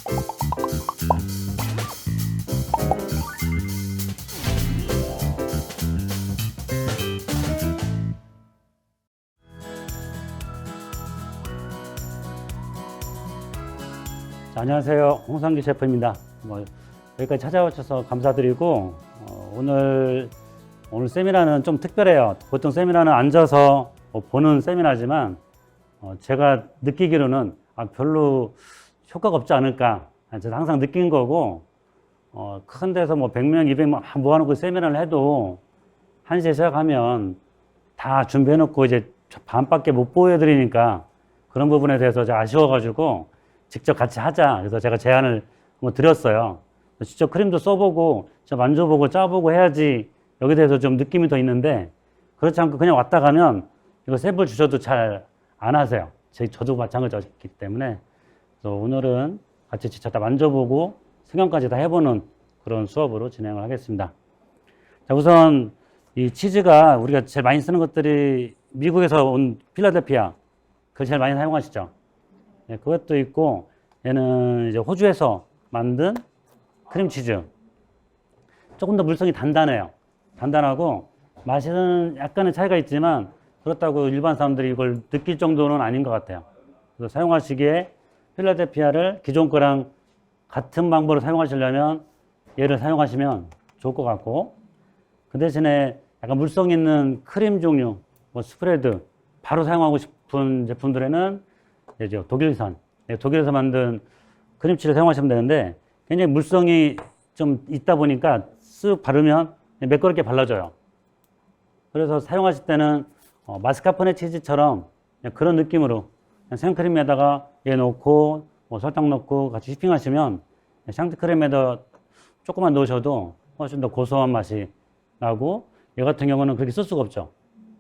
자, 안녕하세요. 홍상기 셰프입니다. 여기까지 찾아오셔서 감사드리고, 오늘 세미나는 좀 특별해요. 보통 세미나는 앉아서 보는 세미나지만, 제가 느끼기로는 별로 효과가 없지 않을까. 제가 항상 느낀 거고, 큰 데서 100명, 200명 모아놓고 세미나를 해도 1시에 시작하면 다 준비해놓고 이제 반밖에 못 보여드리니까 그런 부분에 대해서 제가 아쉬워가지고 직접 같이 하자. 그래서 제가 제안을 드렸어요. 직접 크림도 써보고, 만져보고, 짜보고 해야지 여기에 대해서 좀 느낌이 더 있는데, 그렇지 않고 그냥 왔다 가면 이거 샘플 주셔도 잘 안 하세요. 저도 마찬가지였기 때문에. 그래서 오늘은 같이 직접 다 만져보고 생각까지 다 해보는 그런 수업으로 진행을 하겠습니다. 자, 우선 이 치즈가 우리가 제일 많이 쓰는 것들이 미국에서 온 필라델피아, 그걸 제일 많이 사용하시죠. 네, 그것도 있고, 얘는 이제 호주에서 만든 크림치즈. 조금 더 물성이 단단해요. 단단하고, 맛은 약간의 차이가 있지만, 그렇다고 일반 사람들이 이걸 느낄 정도는 아닌 것 같아요. 그래서 사용하시기에 필라델피아를 기존 거랑 같은 방법으로 사용하시려면 얘를 사용하시면 좋을 것 같고, 그 대신에 약간 물성 있는 크림 종류, 스프레드, 바로 사용하고 싶은 제품들에는 이제 독일산, 독일에서 만든 크림치즈를 사용하시면 되는데, 굉장히 물성이 좀 있다 보니까 쓱 바르면 매끄럽게 발라져요. 그래서 사용하실 때는 마스카포네 치즈처럼 그런 느낌으로 생크림에다가 얘 넣고 설탕 넣고 같이 휘핑하시면 샹트크림에다 조금만 넣으셔도 훨씬 더 고소한 맛이 나고, 얘 같은 경우는 그렇게 쓸 수가 없죠.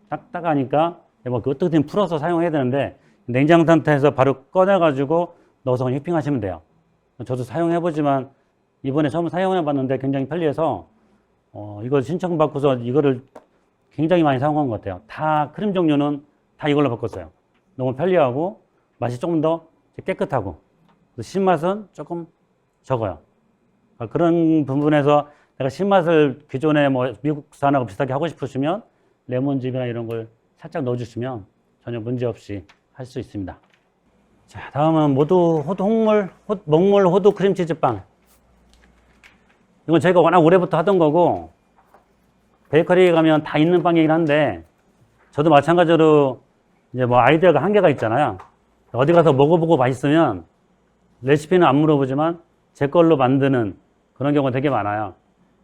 딱딱하니까 어떻게든 풀어서 사용해야 되는데, 냉장 상태에서 바로 꺼내가지고 넣어서 그냥 휘핑하시면 돼요. 저도 사용해보지만 이번에 처음 사용해봤는데 굉장히 편리해서 이거 신청받고서 이거를 굉장히 많이 사용한 것 같아요. 다 크림 종류는 다 이걸로 바꿨어요. 너무 편리하고 맛이 조금 더 깨끗하고 신맛은 조금 적어요. 그런 부분에서 내가 신맛을 기존에 미국산하고 비슷하게 하고 싶으시면 레몬즙이나 이런 걸 살짝 넣어주시면 전혀 문제없이 할 수 있습니다. 자, 다음은 먹물 호두 크림치즈빵. 이건 저희가 워낙 오래부터 하던 거고, 베이커리에 가면 다 있는 빵이긴 한데, 저도 마찬가지로 이제 아이디어가 한계가 있잖아요. 어디 가서 먹어보고 맛있으면 레시피는 안 물어보지만 제 걸로 만드는 그런 경우가 되게 많아요.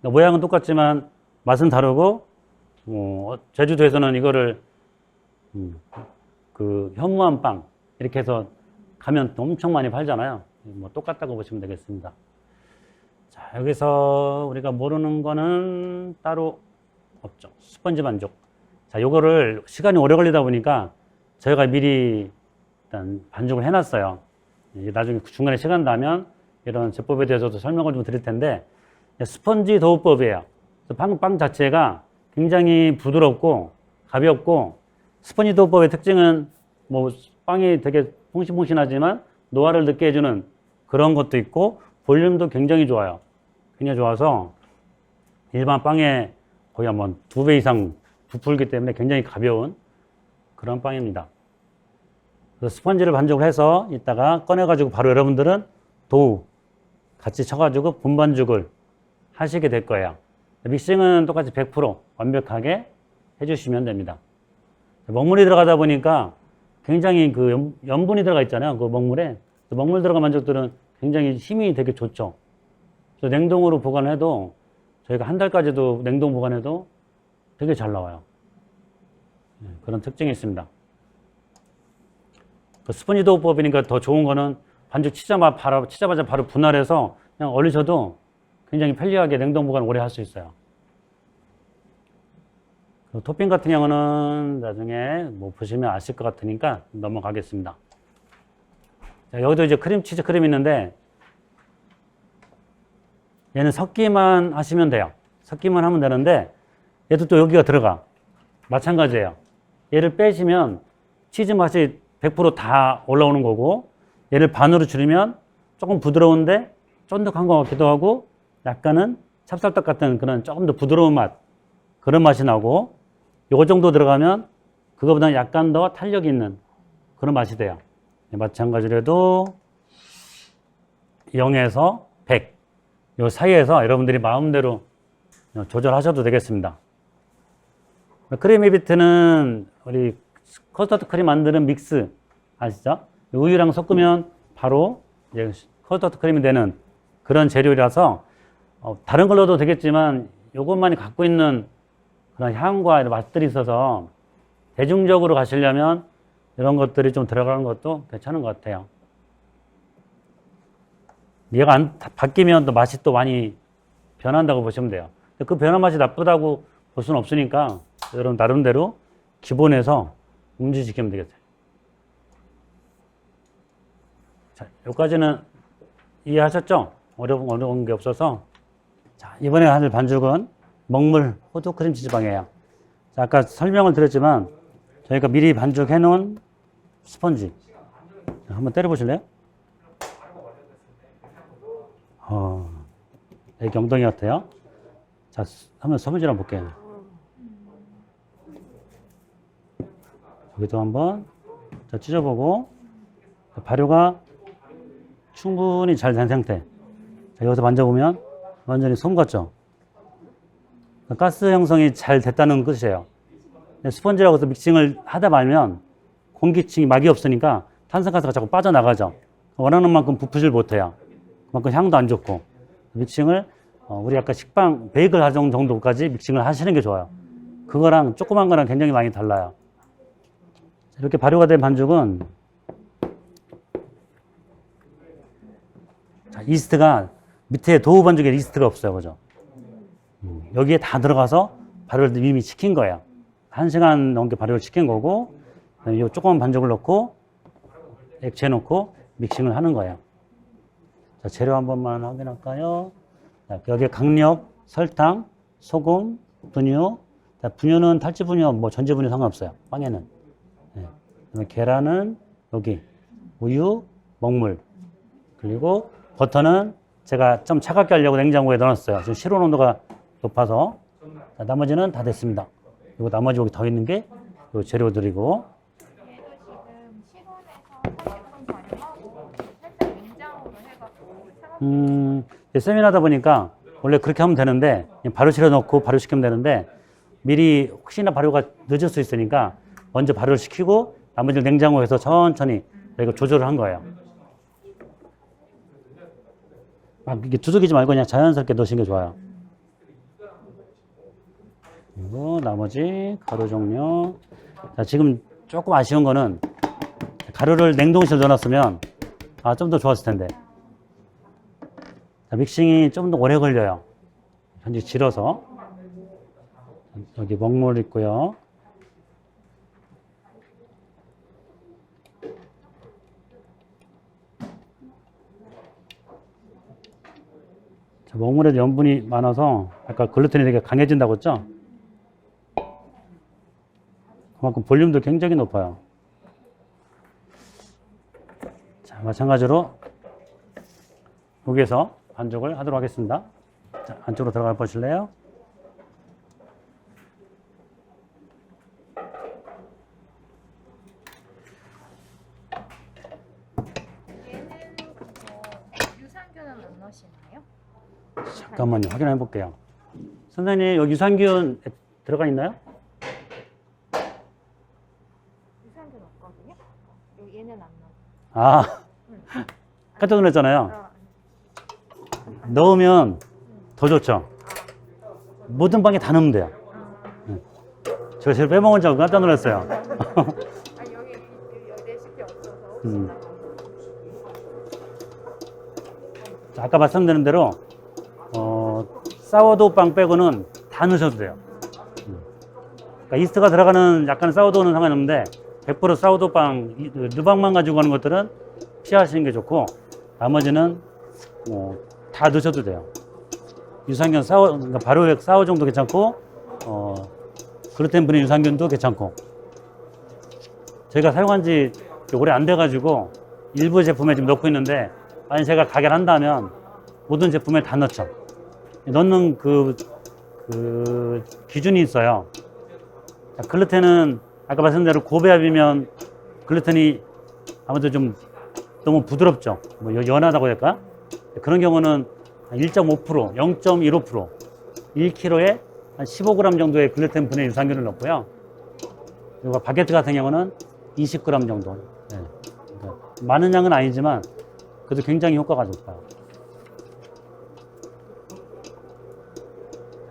모양은 똑같지만 맛은 다르고, 제주도에서는 이거를 그 현무암 빵 이렇게 해서 가면 엄청 많이 팔잖아요. 똑같다고 보시면 되겠습니다. 자, 여기서 우리가 모르는 거는 따로 없죠. 스펀지 반죽. 자, 요거를 시간이 오래 걸리다 보니까 저희가 미리 일단 반죽을 해놨어요. 나중에 중간에 시간 나면 이런 제법에 대해서도 설명을 좀 드릴 텐데, 스펀지 도우법이에요. 빵 자체가 굉장히 부드럽고 가볍고, 스펀지 도우법의 특징은 빵이 되게 퐁신퐁신하지만 노화를 늦게 해주는 그런 것도 있고, 볼륨도 굉장히 좋아요. 굉장히 좋아서 일반 빵에 거의 한번 2배 이상 부풀기 때문에 굉장히 가벼운 그런 빵입니다. 그래서 스펀지를 반죽을 해서 이따가 꺼내가지고 바로 여러분들은 도우 같이 쳐가지고 분반죽을 하시게 될 거예요. 믹싱은 똑같이 100% 완벽하게 해주시면 됩니다. 먹물이 들어가다 보니까 굉장히 그 염분이 들어가 있잖아요. 그 먹물에. 먹물 들어간 반죽들은 굉장히 힘이 되게 좋죠. 그래서 냉동으로 보관해도, 저희가 한 달까지도 냉동 보관해도 되게 잘 나와요. 그런 특징이 있습니다. 그 스펀지 도우법이니까 더 좋은 거는 반죽 치자마자 바로 분할해서 그냥 얼리셔도 굉장히 편리하게 냉동 보관 오래 할 수 있어요. 토핑 같은 경우는 나중에 보시면 아실 것 같으니까 넘어가겠습니다. 자, 여기도 이제 치즈 크림이 있는데, 얘는 섞기만 하시면 돼요. 섞기만 하면 되는데, 얘도 또 여기가 들어가. 마찬가지예요. 얘를 빼시면 치즈 맛이 100% 다 올라오는 거고, 얘를 반으로 줄이면 조금 부드러운데 쫀득한 것 같기도 하고 약간은 찹쌀떡 같은 그런 조금 더 부드러운 맛, 그런 맛이 나고, 요 정도 들어가면 그거보다 약간 더 탄력이 있는 그런 맛이 돼요. 마찬가지로 해도 0에서 100, 요 사이에서 여러분들이 마음대로 조절하셔도 되겠습니다. 크리미 비트는 우리 커스터드 크림 만드는 믹스 아시죠? 우유랑 섞으면 바로 이제 커스터드 크림이 되는 그런 재료라서 다른 걸로도 되겠지만 이것만이 갖고 있는 그런 향과 이런 맛들이 있어서 대중적으로 가시려면 이런 것들이 좀 들어가는 것도 괜찮은 것 같아요. 얘가 바뀌면 또 맛이 또 많이 변한다고 보시면 돼요. 그 변한 맛이 나쁘다고 볼 수는 없으니까 여러분 나름대로 기본에서 움직이시면 되겠어요. 자, 여기까지는 이해하셨죠? 어려운 게 없어서. 자, 이번에 할 반죽은 먹물 호두 크림치즈빵이에요. 자, 아까 설명을 드렸지만 저희가 미리 반죽해 놓은 스펀지. 자, 한번 때려 보실래요? 애기 엉덩이 같아요. 자, 한번 스펀지를 한번 볼게요. 여기도 한번 찢어보고, 발효가 충분히 잘 된 상태. 자, 여기서 만져보면 완전히 솜 같죠? 가스 형성이 잘 됐다는 뜻이에요. 스펀지라고 해서 믹싱을 하다 말면 공기층이 막이 없으니까 탄산가스가 자꾸 빠져나가죠. 원하는 만큼 부풀질 못해요. 그만큼 향도 안 좋고. 믹싱을 우리 아까 식빵 베이글 하정 정도까지 믹싱을 하시는 게 좋아요. 그거랑 조그만 거랑 굉장히 많이 달라요. 이렇게 발효가 된 반죽은 자, 이스트가 밑에 도우 반죽에 이스트가 없어요. 그죠? 여기에 다 들어가서 발효를 이미 시킨 거예요. 1시간 넘게 발효를 시킨 거고, 이 조그만 반죽을 넣고 액체 넣고 믹싱을 하는 거예요. 자, 재료 한 번만 확인할까요? 자, 여기에 강력, 설탕, 소금, 분유. 자, 분유는 탈지 분유, 뭐 전지 분유 상관없어요. 빵에는. 네. 그다음에 계란은 여기 우유, 먹물. 그리고 버터는 제가 좀 차갑게 하려고 냉장고에 넣어놨어요. 지금 실온 온도가 높아서. 자, 나머지는 다 됐습니다. 그리고 나머지 여기 더 있는 게 요 재료들이고. 얘도 지금 실온에서 조금 발효하고 살짝 냉장으로 해갖고 차갑게. 세미나다 보니까 원래 그렇게 하면 되는데 발효실에 넣고 발효시키면 되는데 미리 혹시나 발효가 늦을 수 있으니까 먼저 발효를 시키고 나머지를 냉장고에서 천천히 저희가 조절을 한 거예요. 막 이게 두들기지 말고 그냥 자연스럽게 넣으시는 게 좋아요. 그리고 나머지 가루 종류. 자, 지금 조금 아쉬운 거는 가루를 냉동실에 넣어놨으면 좀 더 좋았을 텐데. 자, 믹싱이 좀 더 오래 걸려요. 현재 질어서. 여기 먹물 있고요. 자, 먹물에도 염분이 많아서 아까 글루텐이 되게 강해진다고 했죠? 그만큼 볼륨도 굉장히 높아요. 자, 마찬가지로 여기에서 반죽을 하도록 하겠습니다. 자, 안쪽으로 들어가 보실래요? 얘는 유산균은 안 넣으시나요? 잠깐만요. 확인해 볼게요. 선생님, 여기 유산균 들어가 있나요? 유산균 없거든요? 얘는 안 넣어. 아, 깜짝 놀랐잖아요. 넣으면 더 좋죠. 모든 방에 다 넣으면 돼요. 제가 제일 빼먹은 줄 알고 깜짝 놀랐어요. 여기 레시피 없어서 자, 아까 말씀드린 대로 사워도우 빵 빼고는 다 넣으셔도 돼요. 그러니까 이스트가 들어가는 약간 사워도우는 상관없는데 100% 사워도우 빵, 누방만 가지고 하는 것들은 피하시는 게 좋고 나머지는 다 넣으셔도 돼요. 유산균 그러니까 발효액 사워종도 괜찮고 글루텐 분해 유산균도 괜찮고 저희가 사용한 지 오래 안 돼가지고 일부 제품에 지금 넣고 있는데 아니 제가 가게를 한다면 모든 제품에 다 넣죠. 넣는 그 기준이 있어요. 자, 글루텐은 아까 말씀드린 대로 고배합이면 글루텐이 아무래도 좀 너무 부드럽죠. 뭐 연하다고 할까? 그런 경우는 1.5%, 0.15%, 1kg에 한 15g 정도의 글루텐 분해 유산균을 넣고요. 그리고 바게트 같은 경우는 20g 정도. 네. 그러니까 많은 양은 아니지만 그래도 굉장히 효과가 좋아요.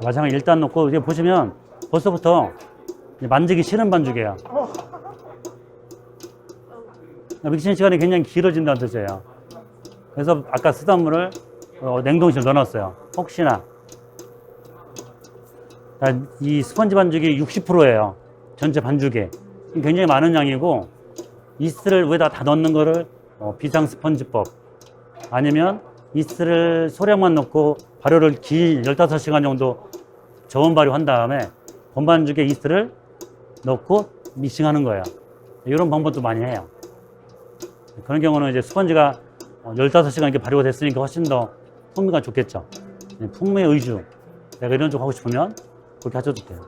마찬가지 일단 넣고 이제 보시면 벌써부터 만지기 싫은 반죽이에요. 믹싱 시간이 굉장히 길어진다는 뜻이에요. 그래서 아까 쓰던 물을 냉동실에 넣어놨어요. 혹시나. 이 스펀지 반죽이 60%예요. 전체 반죽에. 굉장히 많은 양이고, 이스트를 위에다 다 넣는 거를 비상 스펀지법, 아니면 이스트를 소량만 넣고 발효를 길 15시간 정도 저온 발효한 다음에 본반죽에 이스트를 넣고 믹싱하는 거예요. 이런 방법도 많이 해요. 그런 경우는 이제 스펀지가 15시간 이렇게 발효가 됐으니까 훨씬 더 풍미가 좋겠죠. 풍미 의주. 내가 이런 쪽 하고 싶으면 그렇게 하셔도 돼요.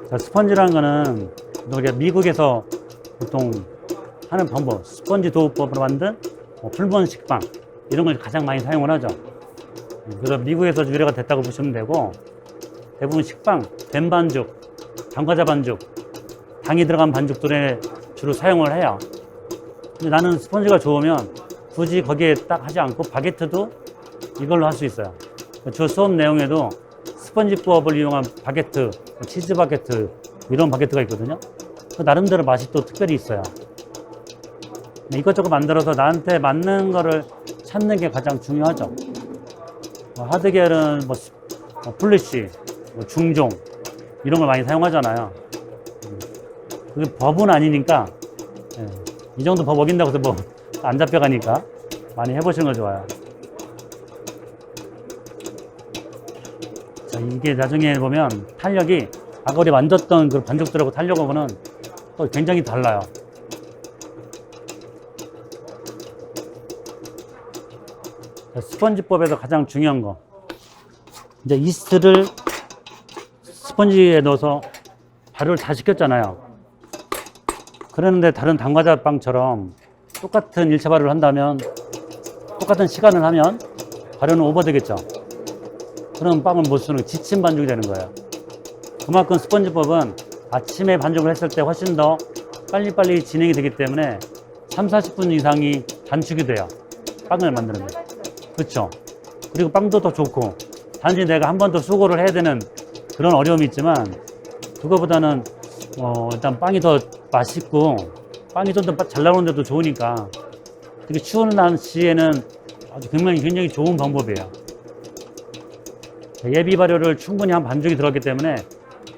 자, 스펀지라는 거는 우리가 미국에서 보통 하는 방법, 스펀지 도우법으로 만든 풀번 식빵, 이런 걸 가장 많이 사용을 하죠. 그래서 미국에서 유래가 됐다고 보시면 되고, 대부분 식빵, 뱀 반죽, 당과자 반죽, 당이 들어간 반죽들에 주로 사용을 해요. 근데 나는 스펀지가 좋으면 굳이 거기에 딱 하지 않고 바게트도 이걸로 할 수 있어요. 주 수업 내용에도 스펀지법을 이용한 바게트, 치즈 바게트, 이런 바게트가 있거든요. 나름대로 맛이 또 특별히 있어요. 이것저것 만들어서 나한테 맞는 거를 찾는 게 가장 중요하죠. 하드겔은 플리시, 중종, 이런 걸 많이 사용하잖아요. 그게 법은 아니니까, 이 정도 법 어긴다고 해서 안 잡혀가니까 많이 해보시는 거 좋아요. 자, 이게 나중에 보면 탄력이 아까 우리 만졌던 그 반죽들하고 탄력하고는 또 굉장히 달라요. 자, 스펀지법에서 가장 중요한 거, 이제 이스트를 스펀지에 넣어서 발효를 다 시켰잖아요. 그러는데 다른 당과자 빵처럼 똑같은 1차 발효를 한다면, 똑같은 시간을 하면 발효는 오버되겠죠. 그럼 빵을 못 쓰는 지친 반죽이 되는 거예요. 그만큼 스펀지법은 아침에 반죽을 했을 때 훨씬 더 빨리빨리 진행이 되기 때문에 30-40분 이상이 단축이 돼요. 빵을 만드는데. 그렇죠. 그리고 빵도 더 좋고, 단지 내가 한 번 더 수고를 해야 되는 그런 어려움이 있지만, 그거보다는 일단 빵이 더 맛있고 빵이 좀 더 잘 나오는데도 좋으니까, 되게 추운 날씨에는 아주 굉장히 좋은 방법이에요. 예비 발효를 충분히 한 반죽이 들어갔기 때문에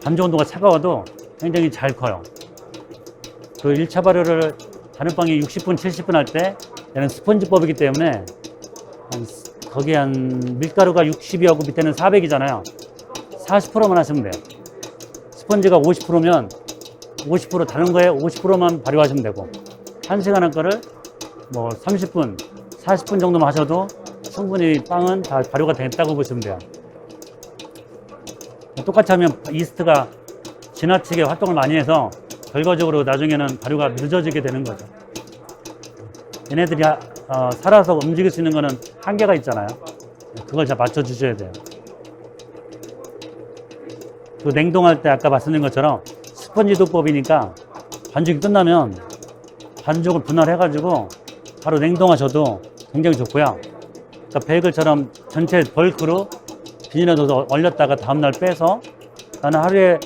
반죽 온도가 차가워도 굉장히 잘 커요. 그 1차 발효를 다른 빵이 60분, 70분 할 때 얘는 스펀지법이기 때문에 거기에 한 밀가루가 60이하고 밑에는 400이잖아요. 40%만 하시면 돼요. 스펀지가 50%면 50% 다른 거에 50%만 발효하시면 되고, 1시간 할 거를 30분, 40분 정도만 하셔도 충분히 빵은 다 발효가 됐다고 보시면 돼요. 똑같이 하면 이스트가 지나치게 활동을 많이 해서 결과적으로 나중에는 발효가 늦어지게 되는 거죠. 얘네들이 살아서 움직일 수 있는 거는 한계가 있잖아요. 그걸 잘 맞춰 주셔야 돼요. 그 냉동할 때 아까 말씀드린 것처럼 스펀지 도법이니까 반죽이 끝나면 반죽을 분할해가지고 바로 냉동하셔도 굉장히 좋고요. 그러니까 베이글처럼 전체 벌크로 비닐에 넣어서 얼렸다가 다음날 빼서, 나는 하루에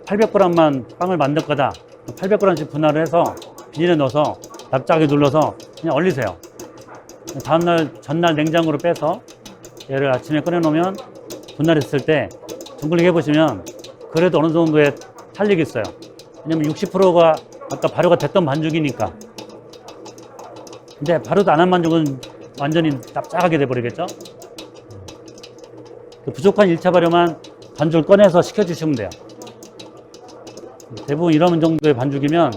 800g만 빵을 만들 거다, 800g씩 분할을 해서 비닐에 넣어서 납작하게 눌러서 그냥 얼리세요. 다음날 전날 냉장고로 빼서 얘를 아침에 꺼내 놓으면 분할했을 때 둥글게 해보시면 그래도 어느 정도의 탄력이 있어요. 왜냐면 60%가 아까 발효가 됐던 반죽이니까. 근데 발효도 안 한 반죽은 완전히 납작하게 돼버리겠죠. 부족한 1차 발효만 반죽을 꺼내서 식혀주시면 돼요. 대부분 이런 정도의 반죽이면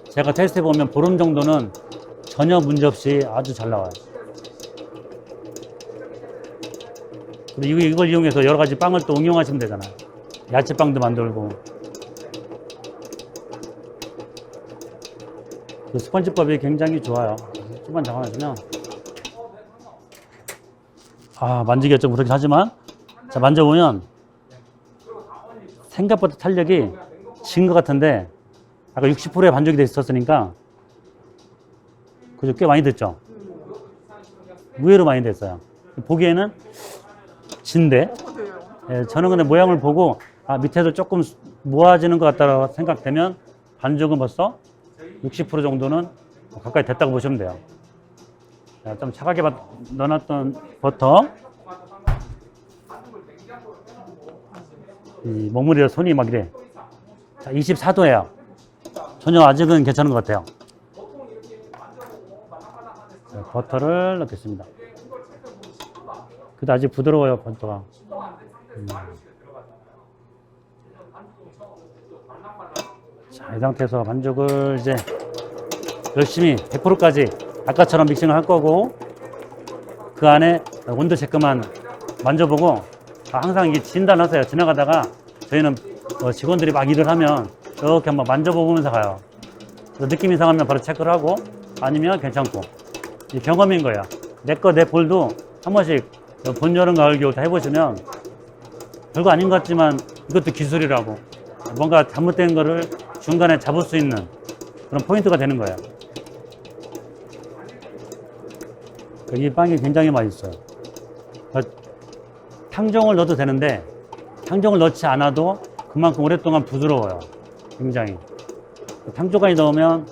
제가 테스트해 보면 보름 정도는 전혀 문제 없이 아주 잘 나와요. 그리고 이걸 이용해서 여러 가지 빵을 또 응용하시면 되잖아요. 야채빵도 만들고. 그 스펀지법이 굉장히 좋아요. 조금만 잠깐만요. 만지기가 좀 그렇긴 하지만, 자, 만져보면 생각보다 탄력이 진 것 같은데, 아까 60%의 반죽이 돼 있었으니까, 그죠? 꽤 많이 됐죠? 의외로 많이 됐어요. 보기에는 진데, 예, 저는 근데 모양을 보고, 밑에도 조금 모아지는 것 같다고 생각되면, 반죽은 벌써 60% 정도는 가까이 됐다고 보시면 돼요. 자, 좀 차갑게 넣어놨던 버터. 이 먹물이라 손이 막 이래. 자, 24도예요. 전혀 아직은 괜찮은 것 같아요. 자, 버터를 넣겠습니다. 그래도 아직 부드러워요, 버터가. 자, 이 상태에서 반죽을 이제 열심히 100%까지 아까처럼 믹싱을 할 거고, 그 안에 온도 체크만 만져보고, 항상 이게 진단하세요. 지나가다가 저희는 직원들이 막 일을 하면 이렇게 한번 만져보면서 가요. 그래서 느낌 이상하면 바로 체크를 하고, 아니면 괜찮고. 이 경험인 거예요. 내 볼도 한 번씩 본, 여름, 가을, 겨울 다 해보시면 별거 아닌 것 같지만 이것도 기술이라고, 뭔가 잘못된 거를 중간에 잡을 수 있는 그런 포인트가 되는 거예요. 이 빵이 굉장히 맛있어요. 탕종을 넣어도 되는데, 탕종을 넣지 않아도 그만큼 오랫동안 부드러워요. 굉장히. 탕종까지 넣으면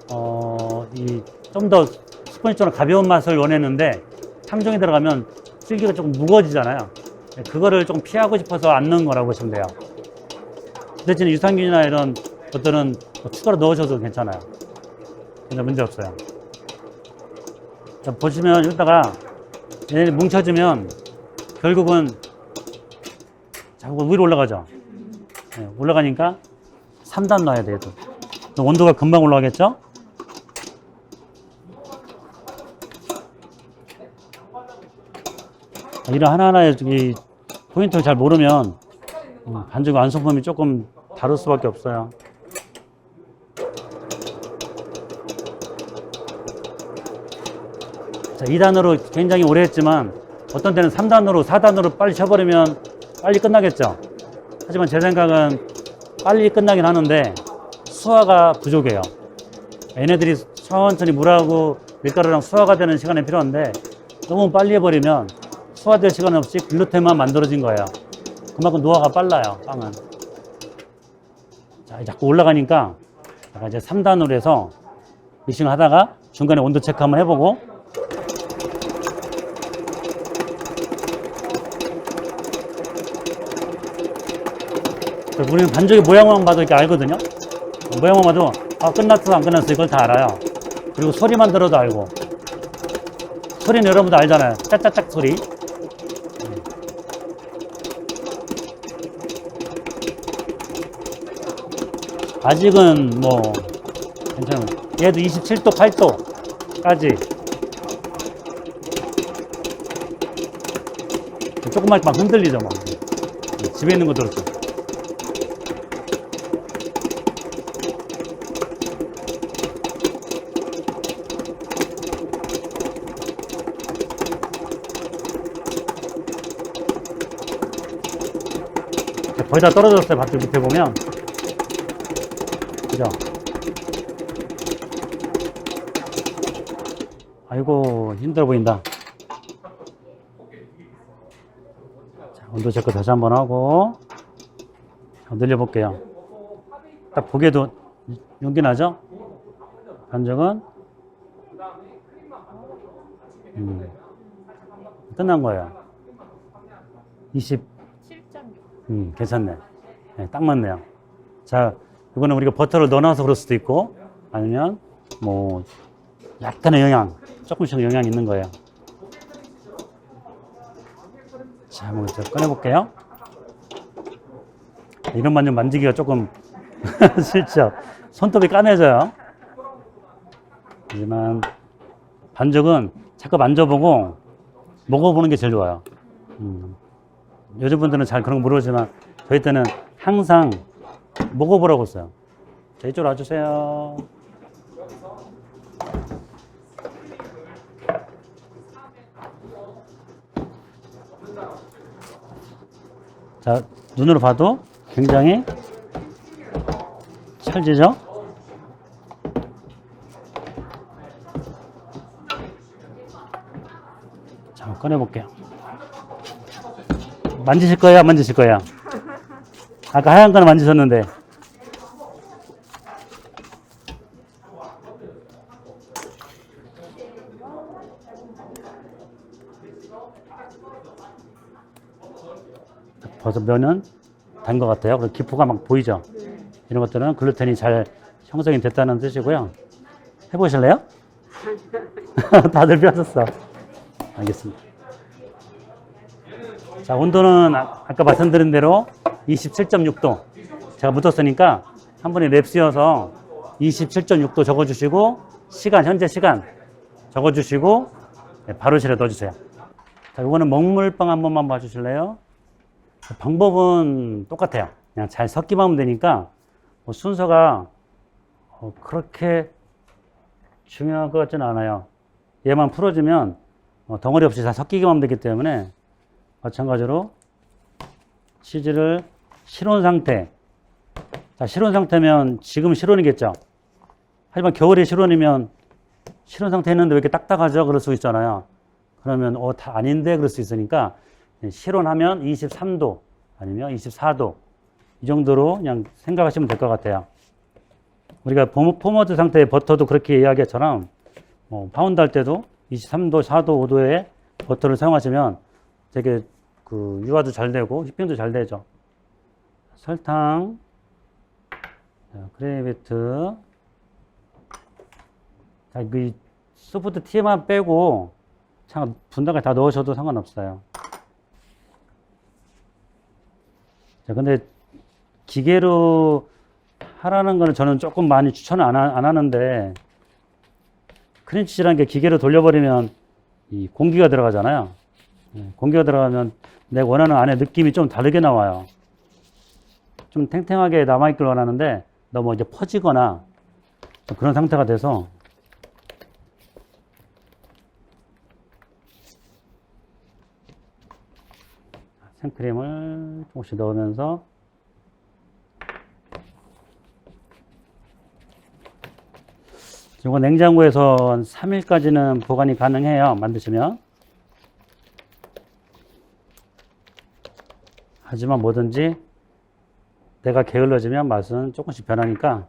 좀 더 스펀지처럼 가벼운 맛을 원했는데, 탕종이 들어가면 질기가 조금 무거워지잖아요. 그거를 좀 피하고 싶어서 안 넣은 거라고 보시면 돼요. 그 대신에 유산균이나 이런 것들은 추가로 넣으셔도 괜찮아요. 근데 문제 없어요. 자, 보시면 여기다가 얘네 뭉쳐지면 결국은 자꾸 위로 올라가죠. 네, 올라가니까 3단 놔야 돼요. 또. 온도가 금방 올라가겠죠? 이런 하나하나의 포인트를 잘 모르면 반죽 완성품이 조금 다를 수밖에 없어요. 자, 2단으로 굉장히 오래 했지만 어떤 때는 3단으로, 4단으로 빨리 쳐버리면 빨리 끝나겠죠. 하지만 제 생각은 빨리 끝나긴 하는데 수화가 부족해요. 얘네들이 천천히 물하고 밀가루랑 수화가 되는 시간이 필요한데, 너무 빨리 해버리면 수화될 시간 없이 글루텐만 만들어진 거예요. 그만큼 노화가 빨라요, 빵은. 자, 자꾸 올라가니까 이제 3단으로 해서 믹싱을 하다가 중간에 온도 체크 한번 해보고, 우리는 반죽의 모양만 봐도 이렇게 알거든요. 모양만 봐도 끝났어 안 끝났어 이걸 다 알아요. 그리고 소리만 들어도 알고. 소리는 여러분도 알잖아요. 짝짝짝 소리. 아직은 뭐 괜찮아요. 얘도 27도, 8도까지 조금만 막 흔들리죠. 막 집에 있는 것도 그렇죠. 거의 다 떨어졌어요. 밭들 밑에 보면. 그죠? 아이고, 힘들어 보인다. 자, 온도 체크 다시 한번 하고, 자, 늘려볼게요. 딱 보기에도 용기 나죠? 반죽은 끝난 거예요. 7.6. 괜찮네. 네, 딱 맞네요. 자, 이거는 우리가 버터를 넣어놔서 그럴 수도 있고, 아니면 뭐 약간의 영양, 조금씩 영향이 있는 거예요. 자, 한번 꺼내볼게요. 이런 반죽 만지기가 조금 실죠. 손톱이 까매져요. 하지만 반죽은 자꾸 만져보고 먹어보는 게 제일 좋아요. 요즘 분들은 잘 그런 거 모르지만 저희 때는 항상 먹어보라고 했어요. 자, 이쪽으로 와주세요. 자, 눈으로 봐도 굉장히 찰지죠? 자, 한번 꺼내볼게요. 만지실 거예요? 안 만지실 거예요? 아까 하얀 거는 만지셨는데. 벌써 면은 단 것 같아요. 그리고 기포가 막 보이죠? 이런 것들은 글루텐이 잘 형성이 됐다는 뜻이고요. 해보실래요? 다들 뼈졌어. 알겠습니다. 자, 온도는 아까 말씀드린 대로 27.6도. 제가 묻었으니까 한 분이 랩쓰여서 27.6도 적어주시고, 현재 시간 적어주시고, 네, 바로실에 넣어주세요. 자, 이거는 먹물빵 한 번만 봐주실래요? 방법은 똑같아요. 그냥 잘 섞기만 하면 되니까, 뭐 순서가 그렇게 중요한 것 같지는 않아요. 얘만 풀어주면 덩어리 없이 잘 섞이기만 하면 되기 때문에, 마찬가지로 치즈를 실온 상태. 자, 실온 상태면 지금 실온이겠죠. 하지만 겨울에 실온이면 실온 상태 했는데 왜 이렇게 딱딱하죠? 그럴 수 있잖아요. 그러면 다 아닌데 그럴 수 있으니까 실온하면 23도 아니면 24도 이 정도로 그냥 생각하시면 될 것 같아요. 우리가 포머드 상태의 버터도 그렇게 이야기처럼 파운드 할 때도 23도, 4도, 5도의 버터를 사용하시면 되게 유화도 잘 되고 휘핑도 잘 되죠. 설탕, 그레이비트, 그 소프트 티만 빼고 참 분당을 다 넣으셔도 상관없어요. 자, 근데 기계로 하라는 거는 저는 조금 많이 추천을 안 하는데, 크림치즈라는 게 기계로 돌려버리면 이 공기가 들어가잖아요. 공기가 들어가면 내가 원하는 안에 느낌이 좀 다르게 나와요. 좀 탱탱하게 남아있길 원하는데 너무 이제 퍼지거나 그런 상태가 돼서 생크림을 조금씩 넣으면서 이거 냉장고에서 한 3일까지는 보관이 가능해요. 만드시면. 하지만 뭐든지 내가 게을러지면 맛은 조금씩 변하니까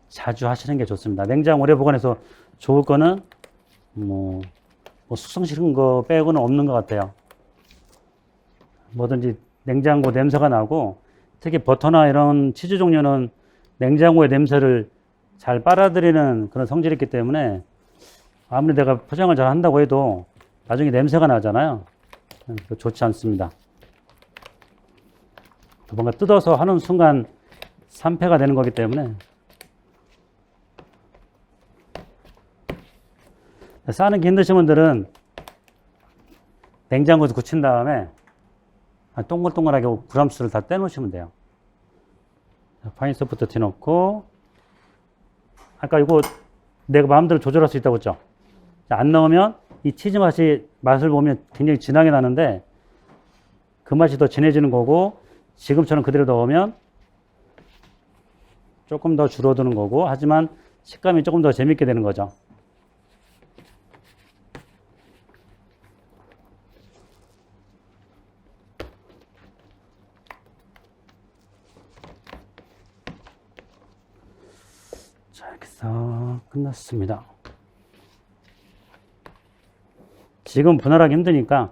자주 하시는 게 좋습니다. 냉장 오래 보관해서 좋을 거는 뭐 숙성시킨 거 빼고는 없는 것 같아요. 뭐든지 냉장고 냄새가 나고, 특히 버터나 이런 치즈 종류는 냉장고의 냄새를 잘 빨아들이는 그런 성질이 있기 때문에 아무리 내가 포장을 잘 한다고 해도 나중에 냄새가 나잖아요. 좋지 않습니다. 뭔가 뜯어서 하는 순간 산패가 되는 거기 때문에. 싸는 게 힘드신 분들은 냉장고에서 굳힌 다음에 동글동글하게 그람수를 다 떼놓으시면 돼요. 파인 소프트 티 넣고, 아까 이거 내가 마음대로 조절할 수 있다고 했죠? 안 넣으면 이 치즈 맛을 보면 굉장히 진하게 나는데 그 맛이 더 진해지는 거고, 지금처럼 그대로 넣으면 조금 더 줄어드는 거고, 하지만 식감이 조금 더 재밌게 되는 거죠. 자, 이렇게 해서 끝났습니다. 지금 분할하기 힘드니까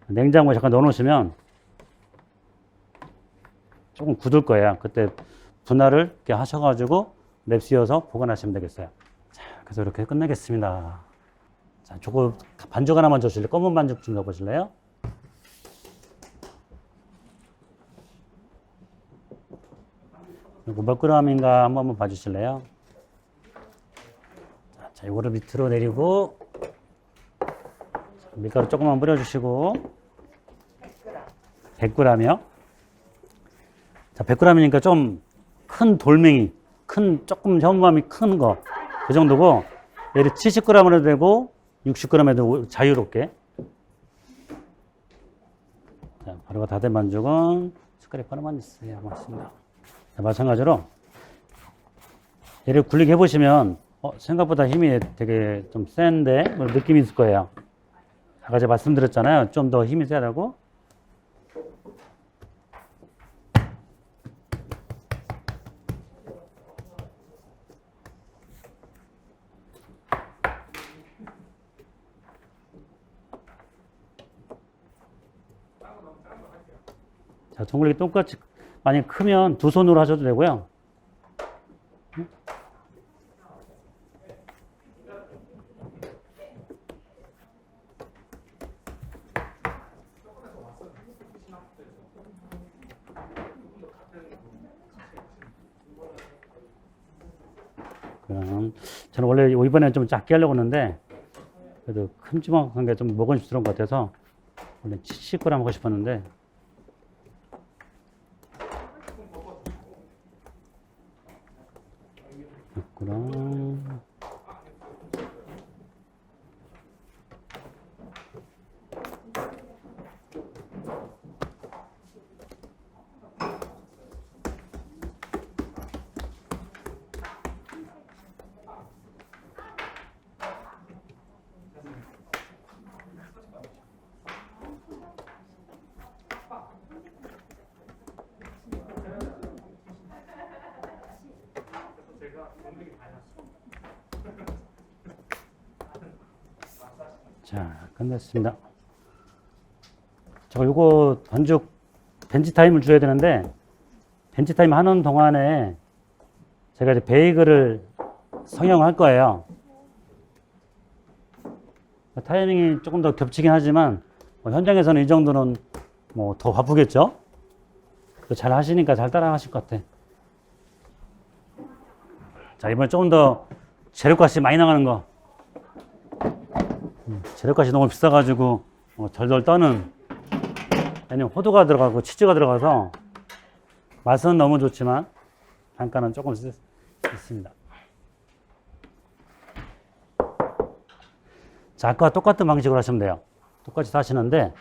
냉장고에 잠깐 넣어놓으시면 조금 굳을 거예요. 그때 분할을 이렇게 하셔가지고 랩 씌워서 보관하시면 되겠어요. 자, 그래서 이렇게 끝내겠습니다. 자, 저거 반죽 하나만 주실래요? 검은 반죽 좀 넣어보실래요? 이거 몇 g인가 한번 봐주실래요? 자, 이거를 밑으로 내리고 밀가루 조금만 뿌려주시고 100g이요? 자, 100g이니까 좀 큰 돌멩이, 조금 현무암이 큰 거, 그 정도고, 얘를 70g으로 되고 60g 해도 자유롭게. 자, 바로가 다 된 반죽은 숟가락에 하나만 있어야 맞습니다. 자, 마찬가지로 얘를 굴리게 해보시면 생각보다 힘이 되게 좀 센데 뭐 느낌이 있을 거예요. 아까 제가 말씀드렸잖아요. 좀 더 힘이 세야 되고. 자, 동글이 똑같이 만약 크면 두 손으로 하셔도 되고요. 그럼 저는 원래 이번에 좀 작게 하려고 했는데 그래도 큼지막한 게 좀 먹음직스러운 것 같아서 원래 70g 하고 싶었는데 그럼 자, 끝냈습니다. 저 요거 반죽 벤치 타임을 줘야 되는데 벤치 타임 하는 동안에 제가 이제 베이글을 성형할 거예요. 타이밍이 조금 더 겹치긴 하지만 현장에서는 이 정도는 뭐 더 바쁘겠죠? 잘 하시니까 잘 따라 하실 것 같아. 자, 이번에 조금 더 재료값이 많이 나가는 거. 재료값이 너무 비싸가지고 덜덜 떠는, 왜냐면 호두가 들어가고 치즈가 들어가서 맛은 너무 좋지만 단가는 조금 있습니다. 자, 아까와 똑같은 방식으로 하시면 돼요. 똑같이 하시는데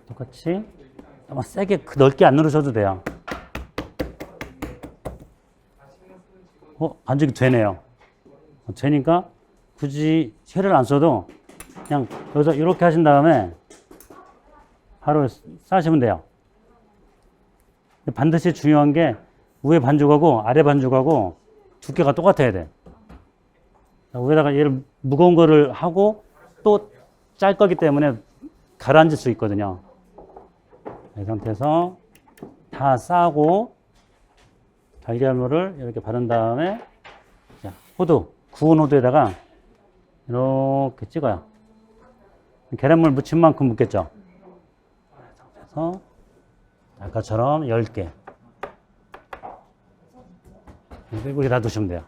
똑같이 너무 세게 넓게 안 누르셔도 돼요. 반죽이 되네요. 되니까 굳이 쇠를 안 써도 그냥 여기서 이렇게 하신 다음에 바로 싸시면 돼요. 반드시 중요한 게 위에 반죽하고 아래 반죽하고 두께가 똑같아야 돼. 위에다가 얘를 무거운 거를 하고 또 짤 거기 때문에 가라앉을 수 있거든요. 이 상태에서 다 싸고 달걀물을 이렇게 바른 다음에 자, 호두, 구운 호두에다가 이렇게 찍어요. 계란물 묻힌 만큼 묻겠죠. 그래서 아까처럼 10개 이렇게 놔두시면 돼요.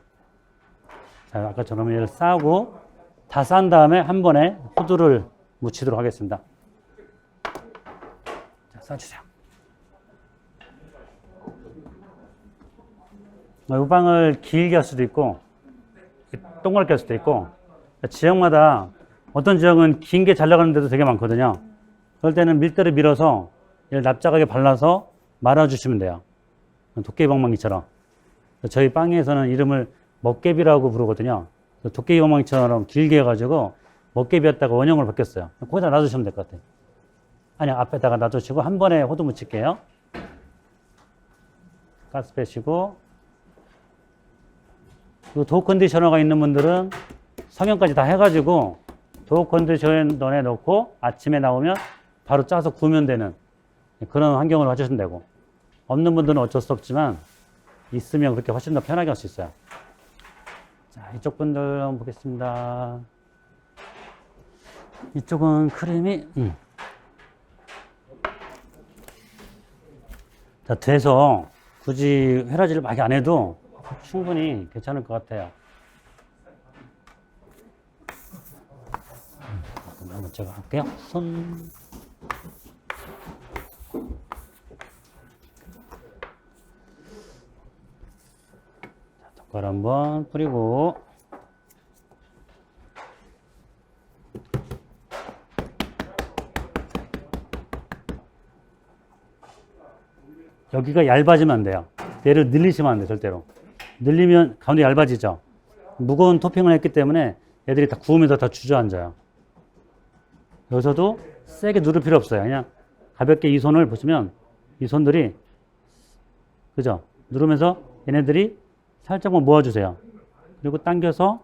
자, 아까처럼 얘를 싸고 다 싼 다음에 한 번에 호두를 묻히도록 하겠습니다. 자, 싸주세요. 이 빵을 길게 할 수도 있고 동그랗게 할 수도 있고 지역마다 어떤 지역은 긴 게 잘 나가는 데도 되게 많거든요. 그럴 때는 밀대를 밀어서 얘를 납작하게 발라서 말아주시면 돼요. 도깨비 방망이처럼. 저희 빵에서는 이름을 먹개비라고 부르거든요. 도깨비 방망이처럼 길게 해가지고 먹개비였다가 원형으로 바뀌었어요. 거기다 놔두시면 될 것 같아요. 아니요, 앞에다가 놔두시고 한 번에 호두 묻힐게요. 가스 빼시고 도어 컨디셔너가 있는 분들은 성형까지 다 해가지고 도어 컨디셔너에 넣고 아침에 나오면 바로 짜서 구우면 되는 그런 환경을 하시면 되고, 없는 분들은 어쩔 수 없지만 있으면 그렇게 훨씬 더 편하게 할 수 있어요. 자, 이쪽 분들 한번 보겠습니다. 이쪽은 크림이, 자, 돼서 굳이 헤라질을 많이 안 해도 충분히 괜찮을 것 같아요. 한번 제가 할게요. 손. 자, 젓갈 한번 뿌리고. 여기가 얇아지면 안 돼요. 얘를 늘리시면 안 돼요, 절대로. 늘리면 가운데 얇아지죠. 무거운 토핑을 했기 때문에 애들이 다 구우면서 다 주저앉아요. 여기서도 세게 누를 필요 없어요. 그냥 가볍게 이 손을 보시면 이 손들이, 그죠? 누르면서 얘네들이 살짝만 모아주세요. 그리고 당겨서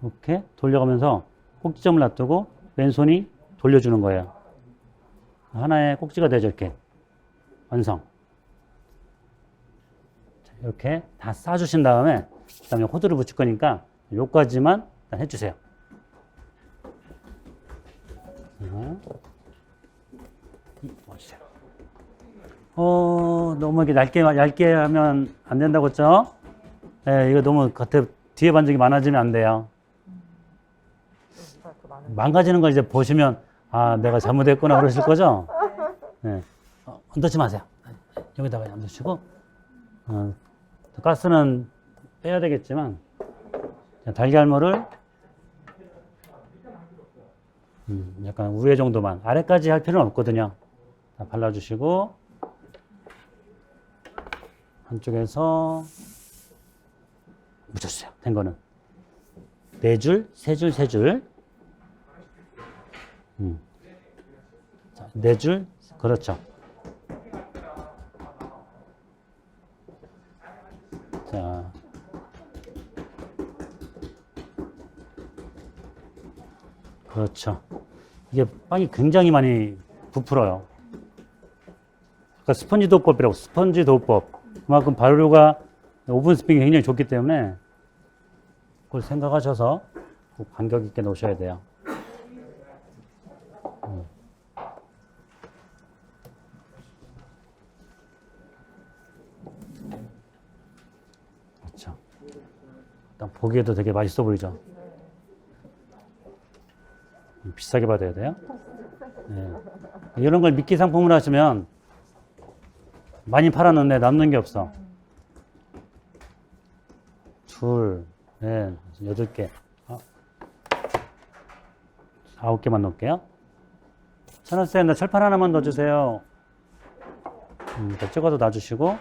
이렇게 돌려가면서 꼭지점을 놔두고 왼손이 돌려주는 거예요. 하나의 꼭지가 되죠, 이렇게. 완성. 자, 이렇게 다 싸주신 다음에 그 다음에 호두를 붙일 거니까 요까지만 일단 해주세요. 넣어주세요. 너무 이렇게 얇게 하면 안 된다고 했죠? 네, 이거 너무 겉에 뒤에 반죽이 많아지면 안 돼요. 망가지는 걸 이제 보시면 아, 내가 잘못했구나 그러실 거죠? 네. 넣지 마세요. 여기다가 안 넣으시고, 가스는 빼야 되겠지만, 달걀물을 약간 우회 정도만, 아래까지 할 필요는 없거든요. 다 발라주시고, 한쪽에서 묻혀주세요. 된 거는 4줄, 3줄, 3줄. 자, 4줄, 그렇죠. 자, 그렇죠. 이게 빵이 굉장히 많이 부풀어요. 그러니까 스펀지 도우법이라고, 스펀지 도우법. 그만큼 발효가 오븐 스픽이 굉장히 좋기 때문에 그걸 생각하셔서 꼭 간격 있게 놓으셔야 돼요. 그렇죠. 일단 보기에도 되게 맛있어 보이죠. 비싸게 받아야 돼요. 네. 이런 걸 미끼 상품으로 하시면 많이 팔았는데 남는 게 없어. 2, 넷, 8개. 9개만 넣을게요. 천원쌤, 나 철판 하나만 넣어주세요. 찍어서 놔주시고.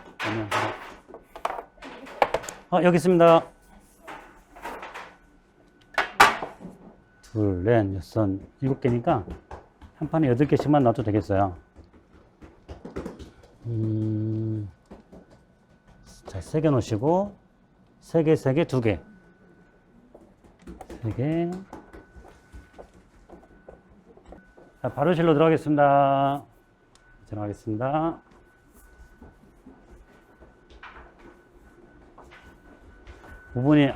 여기 있습니다. 2, 넷, 6, 7개니까 한 판에 8개씩만 놔도 되겠어요. 자, 3개 놓으시고, 3개, 3개, 2개. 3개. 자, 발효실로 들어가겠습니다. 들어가겠습니다. 오븐이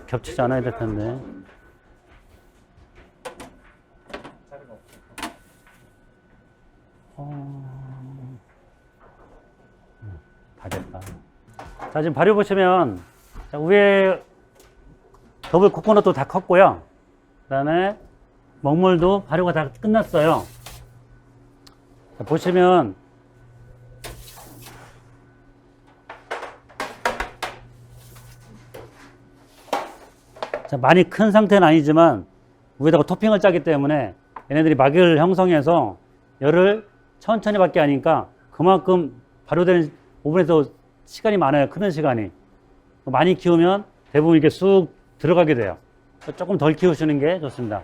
겹치지 않아야 될 텐데. 다 됐다. 자, 지금 발효 보시면, 자, 위에 더블 코코넛도 다 컸고요. 그 다음에 먹물도 발효가 다 끝났어요. 자, 보시면, 자, 많이 큰 상태는 아니지만 위에다가 토핑을 짜기 때문에 얘네들이 막을 형성해서 열을 천천히 받게 하니까 그만큼 발효되는 오븐에서 시간이 많아요. 크는 시간이. 많이 키우면 대부분 이렇게 쑥 들어가게 돼요. 조금 덜 키우시는 게 좋습니다.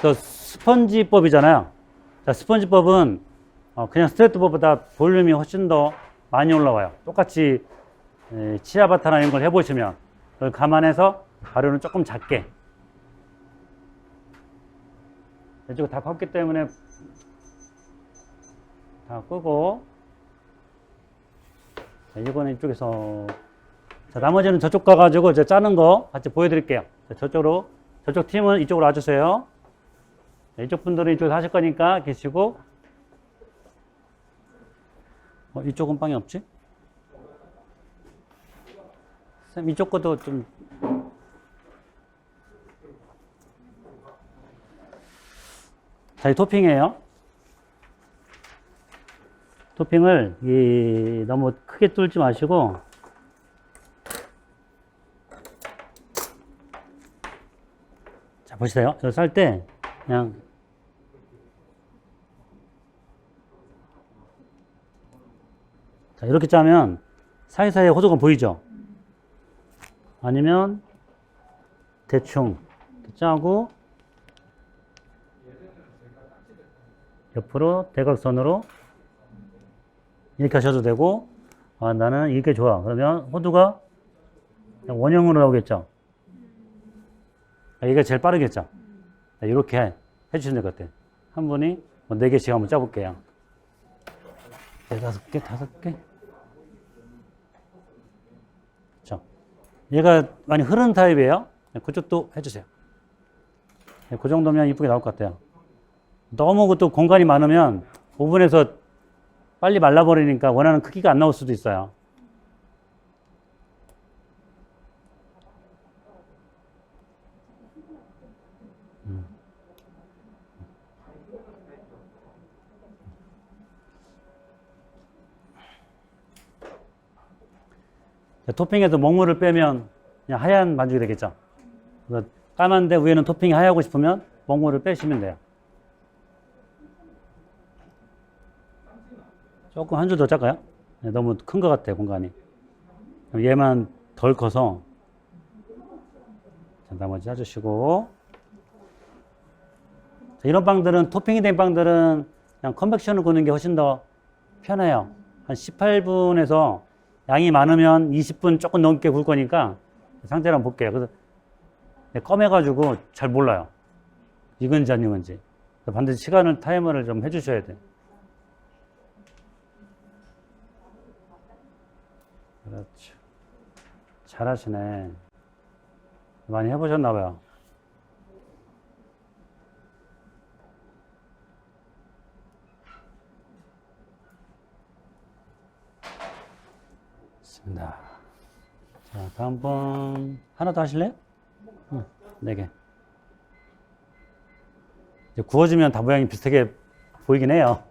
저 스펀지법이잖아요. 자, 스펀지법은 그냥 스트레이트법보다 볼륨이 훨씬 더 많이 올라와요. 똑같이 치아바타나 이런 걸 해보시면 그걸 감안해서 발효는 조금 작게. 이쪽 다 컸기 때문에 다 끄고, 자, 이거는 이쪽에서, 자, 나머지는 저쪽 가가지고 이제 짜는 거 같이 보여드릴게요. 자, 저쪽 팀은 이쪽으로 와주세요. 자, 이쪽 분들은 이쪽에서 하실 거니까 계시고, 이쪽은 빵이 없지? 쌤, 이쪽 것도 좀, 자, 이 토핑이에요. 토핑을 너무 크게 뚫지 마시고, 자, 보세요. 저 쌀 때 그냥 자, 이렇게 짜면 사이사이에 호두가 보이죠? 아니면 대충 이렇게 짜고 옆으로 대각선으로 이렇게 하셔도 되고, 아, 나는 이게 좋아. 그러면 호두가 원형으로 나오겠죠? 이게 제일 빠르겠죠? 이렇게 해주시면 될 것 같아요. 한 분이 4개씩 한번 짜볼게요. 5개, 5개. 그렇죠? 얘가 많이 흐르는 타입이에요. 그쪽도 해주세요. 그 정도면 이쁘게 나올 것 같아요. 너무 그것도 공간이 많으면 오븐에서 빨리 말라버리니까 원하는 크기가 안 나올 수도 있어요. 토핑에서 먹물을 빼면 그냥 하얀 반죽이 되겠죠. 그래서 까만데 위에는 토핑이 하얗고 싶으면 먹물을 빼시면 돼요. 조금 한 줄 더 짤까요? 네, 너무 큰 것 같아요, 공간이. 얘만 덜 커서. 자, 나머지 해주시고. 자, 이런 빵들은, 토핑이 된 빵들은 그냥 컨벡션을 구는 게 훨씬 더 편해요. 한 18분에서 양이 많으면 20분 조금 넘게 굴 거니까 상태를 한번 볼게요. 그래서 검해가지고 잘 몰라요. 익은지 안 익은지. 반드시 시간을, 타이머를 좀 해주셔야 돼요. 그렇죠. 잘하시네. 많이 해보셨나봐요. 좋습니다. 자, 다음 번 하나 더 하실래요? 응, 4개. 이제 구워지면 다 모양이 비슷하게 보이긴 해요.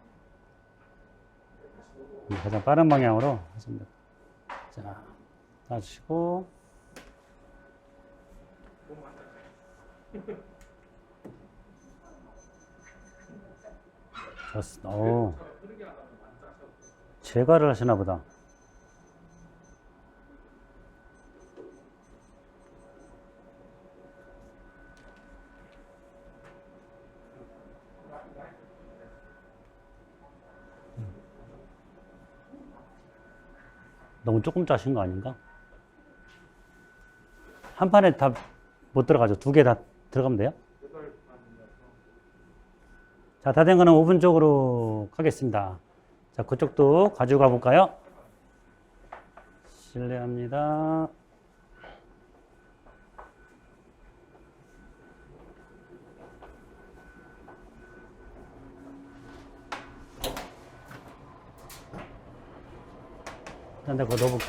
가장 빠른 방향으로 하시면 됩니다. 자, 놔주시고. 좋습니다. 오, 제거를 하시나 보다. 너무 조금 짜신 거 아닌가? 한 판에 다 못 들어가죠. 2개 다 들어가면 돼요? 자, 다 된 거는 오븐 쪽으로 가겠습니다. 자, 그쪽도 가지고 가볼까요? 실례합니다. 일단 내가 그거 넣어볼게.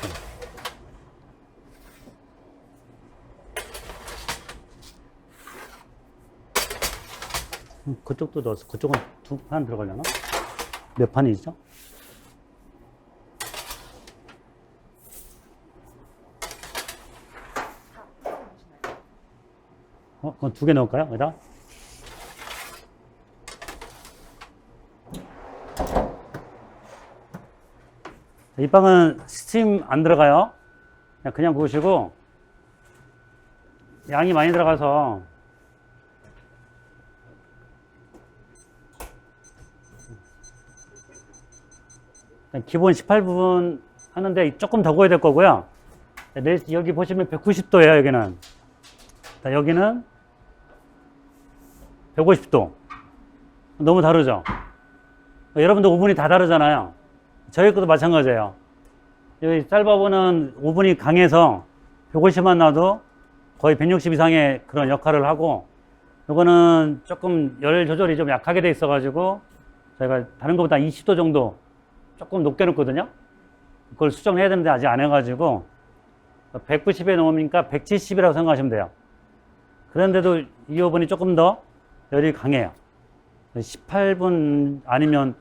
그쪽도 넣었어. 그쪽은 2판 들어가려나? 몇 판이죠? 그건 2개 넣을까요? 여기다? 이 빵은 스팀 안 들어가요. 그냥 구우시고, 양이 많이 들어가서 기본 18분 하는데 조금 더 구워야 될 거고요. 여기 보시면 190도예요, 여기는. 자, 여기는 150도. 너무 다르죠? 여러분들 오븐이 다 다르잖아요. 저희 것도 마찬가지예요. 여기 쌀밥은 오븐이 강해서 150만 놔도 거의 160 이상의 그런 역할을 하고, 요거는 조금 열 조절이 좀 약하게 돼 있어가지고 저희가 다른 것보다 20도 정도 조금 높게 놓거든요. 그걸 수정해야 되는데 아직 안 해가지고 190에 놓으니까 170이라고 생각하시면 돼요. 그런데도 이 오븐이 조금 더 열이 강해요. 18분 아니면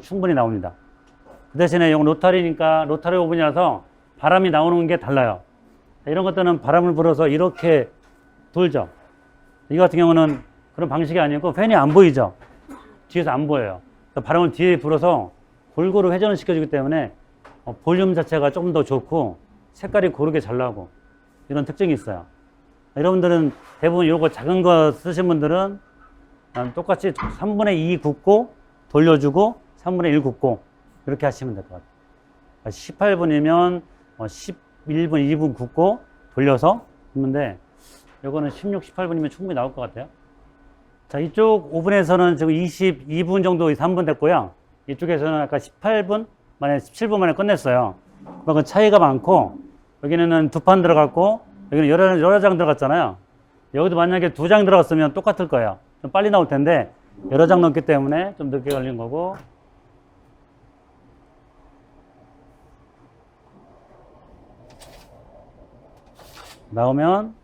충분히 나옵니다. 그 대신에 이건 로타리니까, 로타리 오븐이라서 바람이 나오는 게 달라요. 이런 것들은 바람을 불어서 이렇게 돌죠. 이 같은 경우는 그런 방식이 아니고 팬이 안 보이죠. 뒤에서 안 보여요. 바람을 뒤에 불어서 골고루 회전을 시켜주기 때문에 볼륨 자체가 조금 더 좋고 색깔이 고르게 잘 나고 이런 특징이 있어요. 여러분들은 대부분 이거 작은 거 쓰신 분들은 똑같이 3분의 2 굽고 돌려주고 3분의 1 굽고 이렇게 하시면 될 것 같아요. 18분이면 11분, 2분 굽고 돌려서 굽는데 이거는 16, 18분이면 충분히 나올 것 같아요. 자, 이쪽 오븐에서는 지금 22분 정도 3분 됐고요. 이쪽에서는 아까 18분 만에 17분 만에 끝냈어요. 그만큼 차이가 많고, 여기는 2판 들어갔고 여기는 여러 장 들어갔잖아요. 여기도 만약에 2장 들어갔으면 똑같을 거예요. 좀 빨리 나올 텐데 여러 장 넣었기 때문에 좀 늦게 걸린 거고. 나오면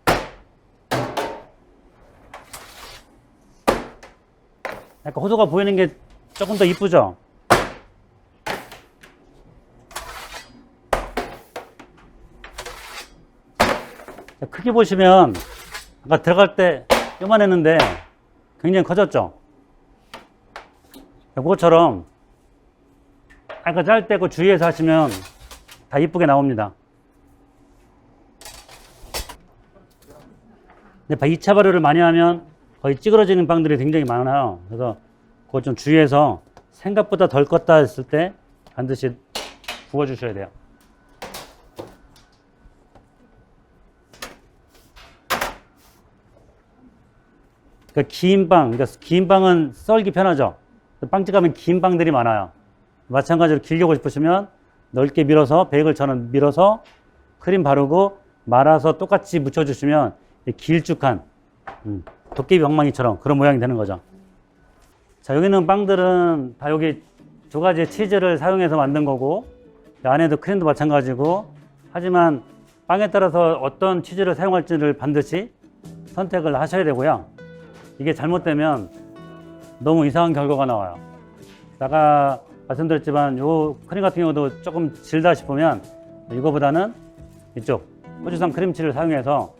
약간 호두가 보이는 게 조금 더 이쁘죠? 자, 크게 보시면 아까 들어갈 때 요만했는데 굉장히 커졌죠? 그것처럼 아까 짤 때 그 주위에서 하시면 다 이쁘게 나옵니다. 근데 2차 발효를 많이 하면 거의 찌그러지는 빵들이 굉장히 많아요. 그래서 그걸 좀 주의해서 생각보다 덜 껐다 했을 때 반드시 부어주셔야 돼요. 그러니까 긴 빵은 썰기 편하죠. 빵집 가면 긴 빵들이 많아요. 마찬가지로 길게 하고 싶으시면 넓게 밀어서 베이글처럼 밀어서 크림 바르고 말아서 똑같이 묻혀주시면 길쭉한 도깨비 방망이처럼 그런 모양이 되는 거죠. 자, 여기 있는 빵들은 다 여기 2가지 치즈를 사용해서 만든 거고, 안에도 크림도 마찬가지고, 하지만 빵에 따라서 어떤 치즈를 사용할지를 반드시 선택을 하셔야 되고요. 이게 잘못되면 너무 이상한 결과가 나와요. 아까 말씀드렸지만 요 크림 같은 경우도 조금 질다 싶으면 이거보다는 이쪽 호주산 크림치즈를 사용해서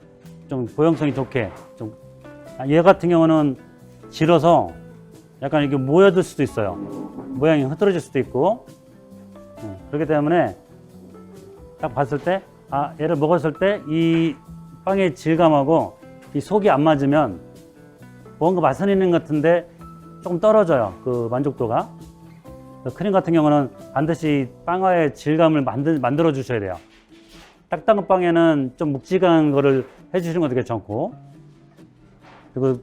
좀 보형성이 좋게 얘 같은 경우는 질어서 약간 이게 모여들 수도 있어요. 모양이 흐트러질 수도 있고. 그렇기 때문에 딱 봤을 때 얘를 먹었을 때 이 빵의 질감하고 이 속이 안 맞으면 뭔가 맛은 있는 것 같은데 조금 떨어져요. 그 만족도가. 크림 같은 경우는 반드시 빵의 질감을 만들어 주셔야 돼요. 딱딱한 빵에는 좀 묵직한 거를 해주시는 것도 괜찮고, 그리고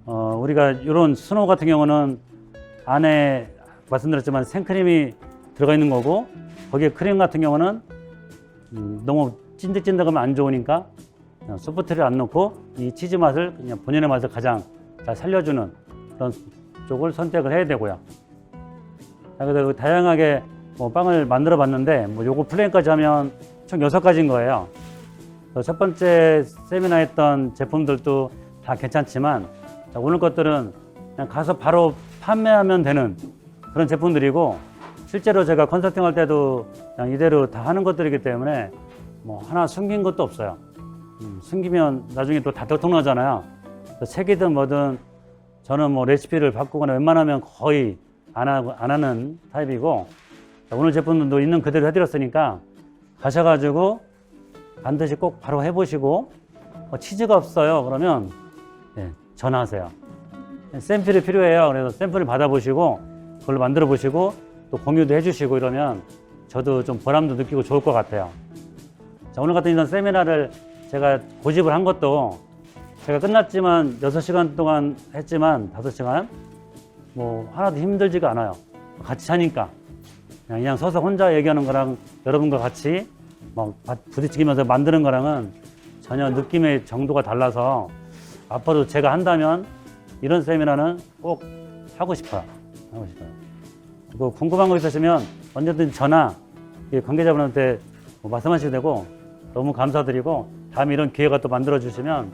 우리가 이런 스노우 같은 경우는 안에 말씀드렸지만 생크림이 들어가 있는 거고, 거기에 크림 같은 경우는 너무 찐득찐득하면 안 좋으니까 소프트를 안 넣고 이 치즈 맛을 그냥 본연의 맛을 가장 잘 살려주는 그런 쪽을 선택을 해야 되고요. 그래서 다양하게 빵을 만들어 봤는데 요거 플레인까지 하면 총 6가지인 거예요. 첫 번째 세미나 했던 제품들도 다 괜찮지만 오늘 것들은 그냥 가서 바로 판매하면 되는 그런 제품들이고, 실제로 제가 컨설팅 할 때도 그냥 이대로 다 하는 것들이기 때문에 하나 숨긴 것도 없어요. 숨기면 나중에 또 다 들통나잖아요. 책이든 뭐든 저는 레시피를 바꾸거나 웬만하면 거의 안 하는 타입이고, 오늘 제품도 있는 그대로 해드렸으니까 가셔가지고 반드시 꼭 바로 해보시고, 치즈가 없어요 그러면 전화하세요. 샘플이 필요해요. 그래서 샘플을 받아보시고 그걸로 만들어 보시고 또 공유도 해주시고 이러면 저도 좀 보람도 느끼고 좋을 것 같아요. 자, 오늘 같은 이런 세미나를 제가 고집을 한 것도 제가 끝났지만 6시간 동안 했지만 5시간 뭐 하나도 힘들지가 않아요. 같이 하니까 그냥 서서 혼자 얘기하는 거랑 여러분과 같이 막 부딪히면서 만드는 거랑은 전혀 느낌의 정도가 달라서 앞으로 제가 한다면 이런 세미나는 꼭 하고 싶어요. 그리고 궁금한 거 있으시면 언제든지 전화 관계자분한테 뭐 말씀하셔도 되고 너무 감사드리고 다음에 이런 기회가 또 만들어 주시면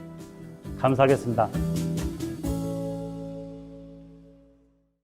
감사하겠습니다.